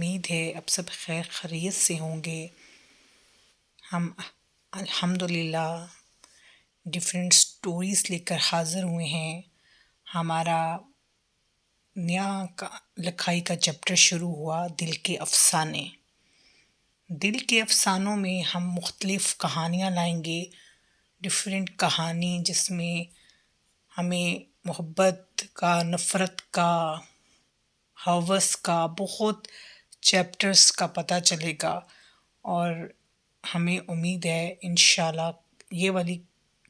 امید ہے اب سب خیر خیریت سے ہوں گے۔ ہم الحمدللہ ڈیفرنٹ سٹوریز لے کر حاضر ہوئے ہیں۔ ہمارا نیا لکھائی کا چیپٹر شروع ہوا، دل کے افسانے۔ دل کے افسانوں میں ہم مختلف کہانیاں لائیں گے، ڈیفرنٹ کہانی جس میں ہمیں محبت کا، نفرت کا، ہوس کا، بہت چیپٹرز کا پتہ چلے گا، اور ہمیں امید ہے انشاءاللہ یہ والی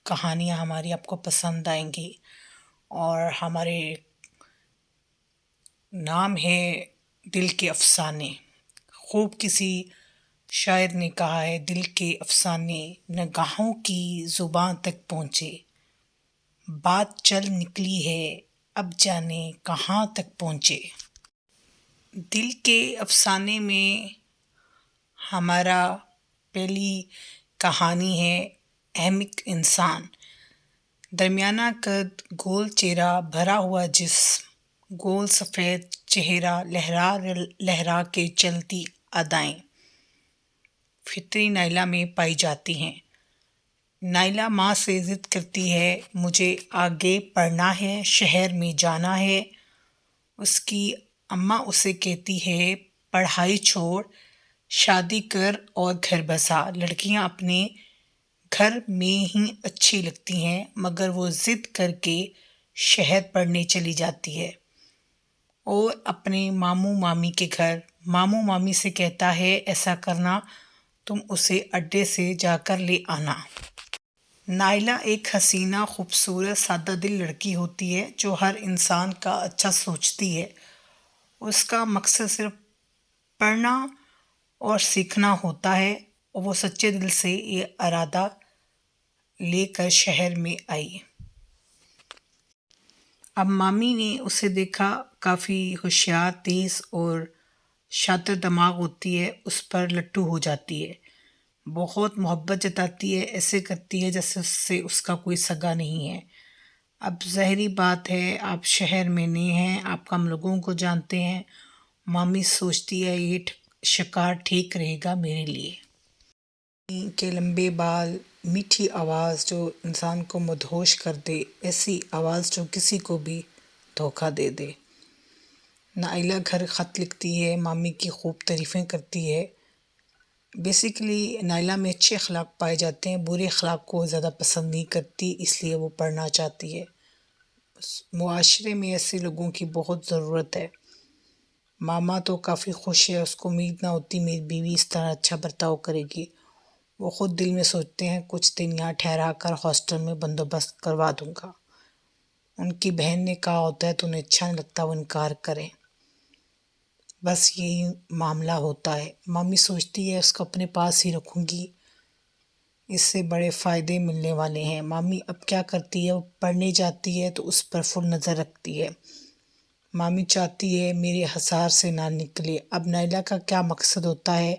کہانیاں ہماری آپ کو پسند آئیں گی۔ اور ہمارے نام ہے دل کے افسانے۔ خوب کسی شاعر نے کہا ہے، دل کے افسانے نگاہوں کی زباں تک پہنچے، بات چل نکلی ہے اب جانے کہاں تک پہنچے۔ دل کے افسانے میں ہمارا پہلی کہانی ہے احمق انسان۔ درمیانہ قد، گول چہرہ، بھرا ہوا جسم، گول سفید چہرہ، لہرا لہرا کے چلتی ادائیں فطری نائلہ میں پائی جاتی ہیں۔ نائلہ ماں سے ضد کرتی ہے، مجھے آگے پڑھنا ہے، شہر میں جانا ہے۔ اس کی اماں اسے کہتی ہے، پڑھائی چھوڑ، شادی کر اور گھر بسا۔ لڑکیاں اپنے گھر میں ہی اچھی لگتی ہیں، مگر وہ ضد کر کے شہر پڑھنے چلی جاتی ہے اور اپنے ماموں مامی کے گھر۔ ماموں مامی سے کہتا ہے، ایسا کرنا، تم اسے اڈے سے جا کر لے آنا۔ نائلہ ایک حسینہ، خوبصورت، سادہ دل لڑکی ہوتی ہے جو ہر انسان کا اچھا سوچتی ہے۔ اس کا مقصد صرف پڑھنا اور سیکھنا ہوتا ہے، اور وہ سچے دل سے یہ ارادہ لے کر شہر میں آئی۔ اب مامی نے اسے دیکھا، کافی ہوشیار، تیز اور شاطر دماغ ہوتی ہے، اس پر لٹو ہو جاتی ہے، بہت محبت جتاتی ہے، ایسے کرتی ہے جیسے اس سے اس کا کوئی سگا نہیں ہے۔ اب ظاہری بات ہے، آپ شہر میں نہیں ہیں، آپ کم لوگوں کو جانتے ہیں۔ مامی سوچتی ہے یہ شکار ٹھیک رہے گا میرے لیے۔ کے لمبے بال، میٹھی آواز جو انسان کو مدہوش کر دے، ایسی آواز جو کسی کو بھی دھوکہ دے دے۔ نائلہ گھر خط لکھتی ہے، مامی کی خوب تعریفیں کرتی ہے۔ بیسیکلی نائلہ میں اچھے اخلاق پائے جاتے ہیں، برے اخلاق کو زیادہ پسند نہیں کرتی، اس لیے وہ پڑھنا چاہتی ہے۔ معاشرے میں ایسے لوگوں کی بہت ضرورت ہے۔ ماما تو کافی خوش ہے، اس کو امید نہ ہوتی میری بیوی اس طرح اچھا برتاؤ کرے گی۔ وہ خود دل میں سوچتے ہیں، کچھ دن یہاں ٹھہرا کر ہاسٹل میں بندوبست کروا دوں گا۔ ان کی بہن نے کہا ہوتا ہے تو انہیں اچھا نہیں لگتا، وہ انکار کریں، بس یہی معاملہ ہوتا ہے۔ مامی سوچتی ہے اس کو اپنے پاس ہی رکھوں گی، اس سے بڑے فائدے ملنے والے ہیں۔ مامی اب کیا کرتی ہے، وہ پڑھنے جاتی ہے تو اس پر فل نظر رکھتی ہے۔ مامی چاہتی ہے میرے حصار سے نہ نکلے۔ اب نائلہ کا کیا مقصد ہوتا ہے،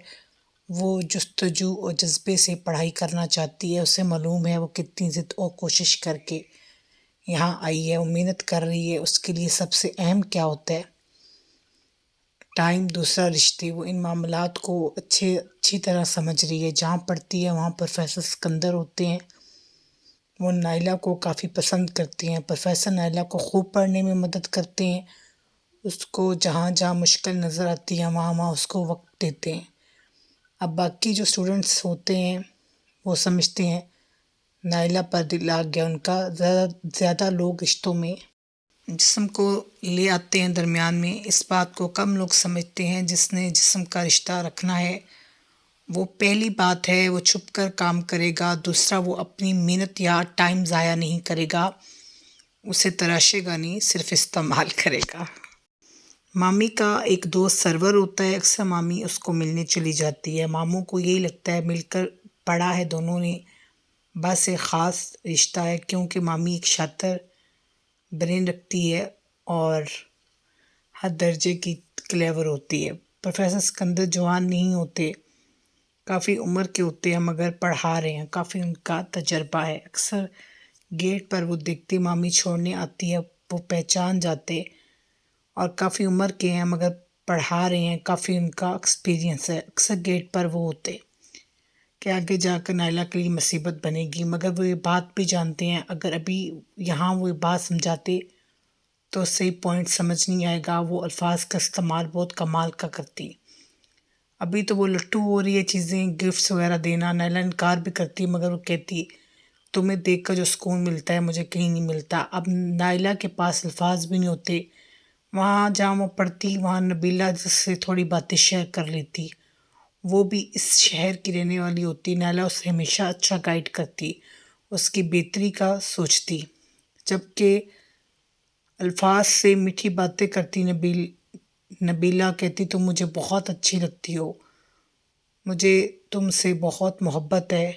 وہ جستجو اور جذبے سے پڑھائی کرنا چاہتی ہے۔ اسے معلوم ہے وہ کتنی ضد اور کوشش کر کے یہاں آئی ہے، وہ محنت کر رہی ہے۔ اس کے لیے سب سے اہم کیا ہوتا ہے، ٹائم، دوسرا رشتے۔ وہ ان معاملات کو اچھی طرح سمجھ رہی ہے۔ جہاں پڑھتی ہے وہاں پروفیسر سکندر ہوتے ہیں، وہ نائلہ کو کافی پسند کرتے ہیں۔ پروفیسر نائلہ کو خوب پڑھنے میں مدد کرتے ہیں، اس کو جہاں جہاں مشکل نظر آتی ہے وہاں وہاں اس کو وقت دیتے ہیں۔ اب باقی جو اسٹوڈنٹس ہوتے ہیں وہ سمجھتے ہیں نائلہ پر دل آ گیا ان کا۔ زیادہ لوگ رشتوں میں جسم کو لے آتے ہیں درمیان میں، اس بات کو کم لوگ سمجھتے ہیں۔ جس نے جسم کا رشتہ رکھنا ہے، وہ پہلی بات ہے وہ چھپ کر کام کرے گا، دوسرا وہ اپنی محنت یا ٹائم ضائع نہیں کرے گا، اسے تراشے گا نہیں، صرف استعمال کرے گا۔ مامی کا ایک دوست سرور ہوتا ہے، اکثر مامی اس کو ملنے چلی جاتی ہے۔ ماموں کو یہی لگتا ہے مل کر پڑھا ہے دونوں نے، بس ایک خاص رشتہ ہے، کیونکہ مامی ایک شاطر برین رکھتی ہے اور ہر درجے کی کلیور ہوتی ہے۔ پروفیسر سکندر جوان نہیں ہوتے، کافی عمر کے ہوتے ہیں، مگر پڑھا رہے ہیں، کافی ان کا تجربہ ہے۔ اکثر گیٹ پر وہ دیکھتے مامی چھوڑنے آتی ہے، وہ پہچان جاتے، اور کافی عمر کے ہیں مگر پڑھا رہے ہیں، کافی ان کا ایکسپیرینس ہے، اکثر گیٹ پر وہ ہوتے کہ آگے جا کر نائلہ کے لیے مصیبت بنے گی، مگر وہ یہ بات بھی جانتے ہیں اگر ابھی یہاں وہ بات سمجھاتے تو صحیح پوائنٹ سمجھ نہیں آئے گا، وہ الفاظ کا استعمال بہت کمال کا کرتی۔ ابھی تو وہ لٹو ہو رہی ہے چیزیں، گفٹس وغیرہ دینا، نائلہ انکار بھی کرتی مگر وہ کہتی تمہیں دیکھ کر جو سکون ملتا ہے مجھے کہیں نہیں ملتا۔ اب نائلہ کے پاس الفاظ بھی نہیں ہوتے، وہاں جہاں وہ پڑھتی وہاں نبیلہ جس سے تھوڑی باتیں شیئر کر لیتی، وہ بھی اس شہر کی رہنے والی ہوتی، نائلہ اسے ہمیشہ اچھا گائیڈ کرتی، اس کی بہتری کا سوچتی، جبکہ الفاظ سے میٹھی باتیں کرتی نبیلہ کہتی تم مجھے بہت اچھی لگتی ہو، مجھے تم سے بہت محبت ہے،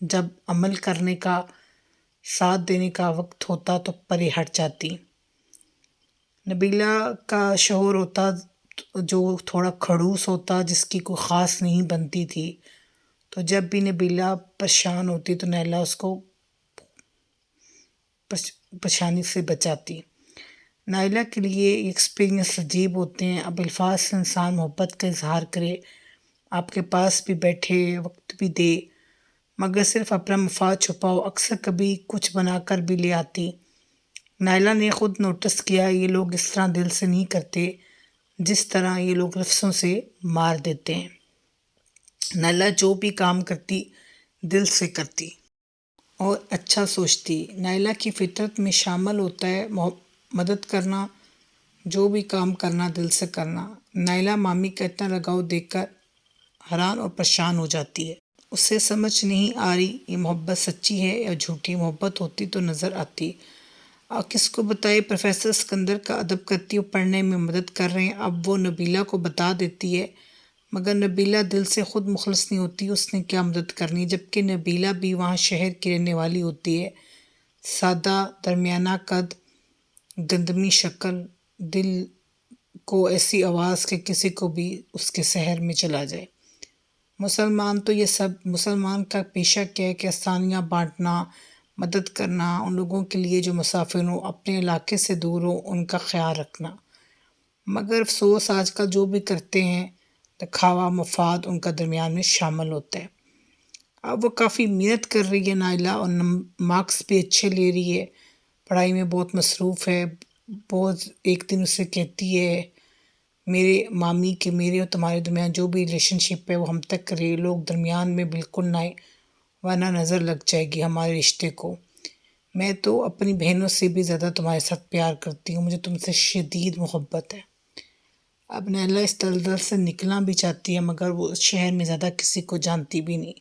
جب عمل کرنے کا ساتھ دینے کا وقت ہوتا تو پرے ہٹ جاتی۔ نبیلہ کا شوہر ہوتا جو تھوڑا کھڑوس ہوتا، جس کی کوئی خاص نہیں بنتی تھی، تو جب بھی نبیلہ پریشان ہوتی تو نائلہ اس کو پریشانی سے بچاتی۔ نائلہ کے لیے یہ ایکسپیرینس عجیب ہوتے ہیں، اب الفاظ سے انسان محبت کا اظہار کرے، آپ کے پاس بھی بیٹھے، وقت بھی دے، مگر صرف اپنا مفاد چھپاؤ، اکثر کبھی کچھ بنا کر بھی لے آتی۔ نائلہ نے خود نوٹس کیا یہ لوگ اس طرح دل سے نہیں کرتے جس طرح یہ لوگ لفظوں سے مار دیتے ہیں۔ نائلہ جو بھی کام کرتی دل سے کرتی اور اچھا سوچتی۔ نائلہ کی فطرت میں شامل ہوتا ہے مدد کرنا، جو بھی کام کرنا دل سے کرنا۔ نائلہ مامی کا اتنا لگاؤ دیکھ کر حیران اور پریشان ہو جاتی ہے، اسے سمجھ نہیں آ رہی یہ محبت سچی ہے یا جھوٹی، محبت ہوتی تو نظر آتی۔ اور کس کو بتائے، پروفیسر اسکندر کا ادب کرتی اور پڑھنے میں مدد کر رہے ہیں، اب وہ نبیلہ کو بتا دیتی ہے، مگر نبیلہ دل سے خود مخلص نہیں ہوتی، اس نے کیا مدد کرنی، جبکہ نبیلہ بھی وہاں شہر کی رہنے والی ہوتی ہے، سادہ، درمیانہ قد، گندمی شکل، دل کو ایسی آواز کہ کسی کو بھی اس کے شہر میں چلا جائے۔ مسلمان کا پیشہ کیا ہے کہ آسانیاں بانٹنا، مدد کرنا، ان لوگوں کے لیے جو مسافر ہوں، اپنے علاقے سے دور ہوں، ان کا خیال رکھنا، مگر افسوس آج کل جو بھی کرتے ہیں دکھاوا، مفاد ان کا درمیان میں شامل ہوتا ہے۔ اب وہ کافی محنت کر رہی ہے نائلہ اور مارکس بھی اچھے لے رہی ہے، پڑھائی میں بہت مصروف ہے، بہت ایک دن اسے کہتی ہے میرے مامی کہ میرے اور تمہارے درمیان جو بھی ریلیشن شپ ہے وہ ہم تک کرے، لوگ درمیان میں بالکل نہ آئے ورنہ نظر لگ جائے گی ہمارے رشتے کو، میں تو اپنی بہنوں سے بھی زیادہ تمہارے ساتھ پیار کرتی ہوں، مجھے تم سے شدید محبت ہے۔ اب نائلہ اس دلدل سے نکلنا بھی چاہتی ہے مگر وہ اس شہر میں زیادہ کسی کو جانتی بھی نہیں،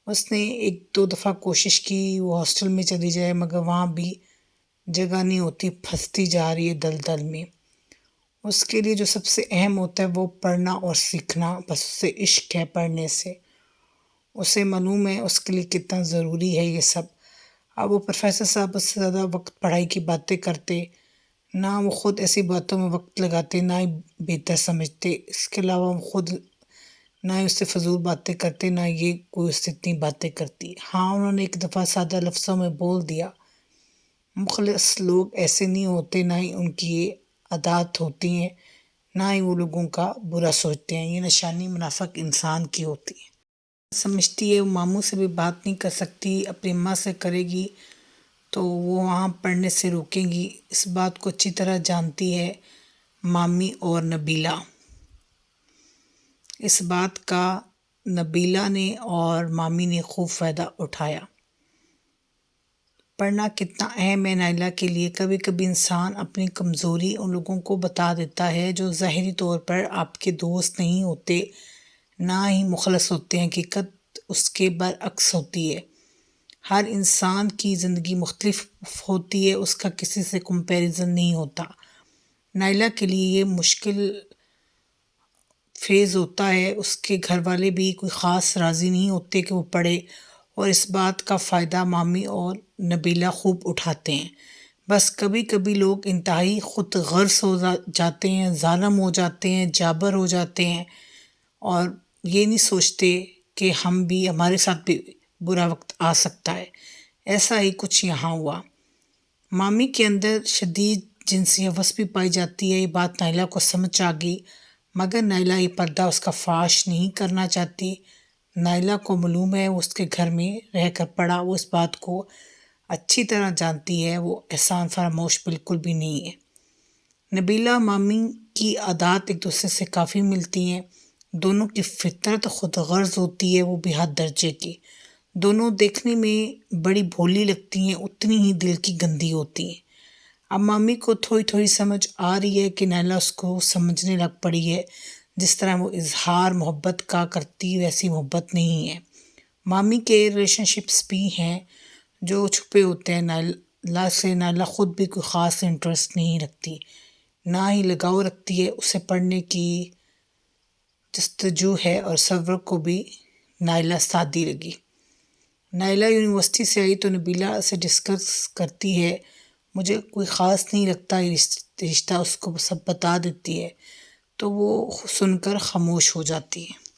اس نے ایک دو دفعہ کوشش کی وہ ہاسٹل میں چلی جائے مگر وہاں بھی جگہ نہیں ہوتی، پھنستی جا رہی ہے دلدل میں۔ اس کے لیے جو سب سے اہم ہوتا ہے وہ پڑھنا اور سیکھنا، بس اسے عشق ہے پڑھنے سے، اسے معلوم ہے اس کے لیے کتنا ضروری ہے یہ سب۔ اب وہ پروفیسر صاحب اس سے زیادہ وقت پڑھائی کی باتیں کرتے، نہ وہ خود ایسی باتوں میں وقت لگاتے، نہ ہی بہتر سمجھتے، اس کے علاوہ وہ خود نہ ہی اس سے فضول باتیں کرتے، نہ یہ کوئی اس سے اتنی باتیں کرتی۔ ہاں انہوں نے ایک دفعہ سادہ لفظوں میں بول دیا، مخلص لوگ ایسے نہیں ہوتے، نہ ہی ان کی یہ عادات ہوتی ہیں، نہ ہی وہ لوگوں کا برا سوچتے ہیں، یہ نشانی منافق انسان کی ہوتی ہے۔ سمجھتی ہے وہ ماموں سے بھی بات نہیں کر سکتی، اپنی اماں سے کرے گی تو وہ وہاں پڑھنے سے روکیں گی، اس بات کو اچھی طرح جانتی ہے مامی اور نبیلہ۔ اس بات کا نبیلہ نے اور مامی نے خوب فائدہ اٹھایا۔ پڑھنا کتنا اہم ہے نائلہ کے لیے، کبھی کبھی انسان اپنی کمزوری ان لوگوں کو بتا دیتا ہے جو ظاہری طور پر آپ کے دوست نہیں ہوتے، نہ ہی مخلص ہوتے ہیں، حقیقت اس کے برعکس ہوتی ہے۔ ہر انسان کی زندگی مختلف ہوتی ہے، اس کا کسی سے کمپیریزن نہیں ہوتا۔ نائلہ کے لیے یہ مشکل فیز ہوتا ہے، اس کے گھر والے بھی کوئی خاص راضی نہیں ہوتے کہ وہ پڑھے، اور اس بات کا فائدہ مامی اور نبیلہ خوب اٹھاتے ہیں، بس کبھی کبھی لوگ انتہائی خود غرض ہو جاتے ہیں، ظالم ہو جاتے ہیں، جابر ہو جاتے ہیں، اور یہ نہیں سوچتے کہ ہمارے ساتھ بھی برا وقت آ سکتا ہے۔ ایسا ہی کچھ یہاں ہوا، مامی کے اندر شدید جنسی ہوس بھی پائی جاتی ہے۔ یہ بات نائلہ کو سمجھ آ گئی، مگر نائلہ یہ پردہ اس کا فاش نہیں کرنا چاہتی۔ نائلہ کو معلوم ہے وہ اس کے گھر میں رہ کر پڑا، وہ اس بات کو اچھی طرح جانتی ہے، وہ احسان فراموش بالکل بھی نہیں ہے۔ نبیلہ مامی کی عادات ایک دوسرے سے کافی ملتی ہیں، دونوں کی فطرت خود غرض ہوتی ہے، وہ بھی حد درجے کی۔ دونوں دیکھنے میں بڑی بھولی لگتی ہیں، اتنی ہی دل کی گندی ہوتی ہیں۔ اب مامی کو تھوڑی تھوڑی سمجھ آ رہی ہے کہ نائلہ اس کو سمجھنے لگ پڑی ہے، جس طرح وہ اظہار محبت کا کرتی ویسی محبت نہیں ہے۔ مامی کے ریلیشن شپس بھی ہیں جو چھپے ہوتے ہیں، نائلہ سے نائلہ خود بھی کوئی خاص انٹرسٹ نہیں رکھتی، نہ ہی لگاؤ رکھتی ہے، اسے پڑھنے کی جستجو ہے، اور سرور کو بھی نائلہ سادی لگی۔ نائلہ یونیورسٹی سے آئی تو نبیلہ سے ڈسکس کرتی ہے، مجھے کوئی خاص نہیں لگتا یہ رشتہ، اس کو سب بتا دیتی ہے، تو وہ سن کر خاموش ہو جاتی ہے۔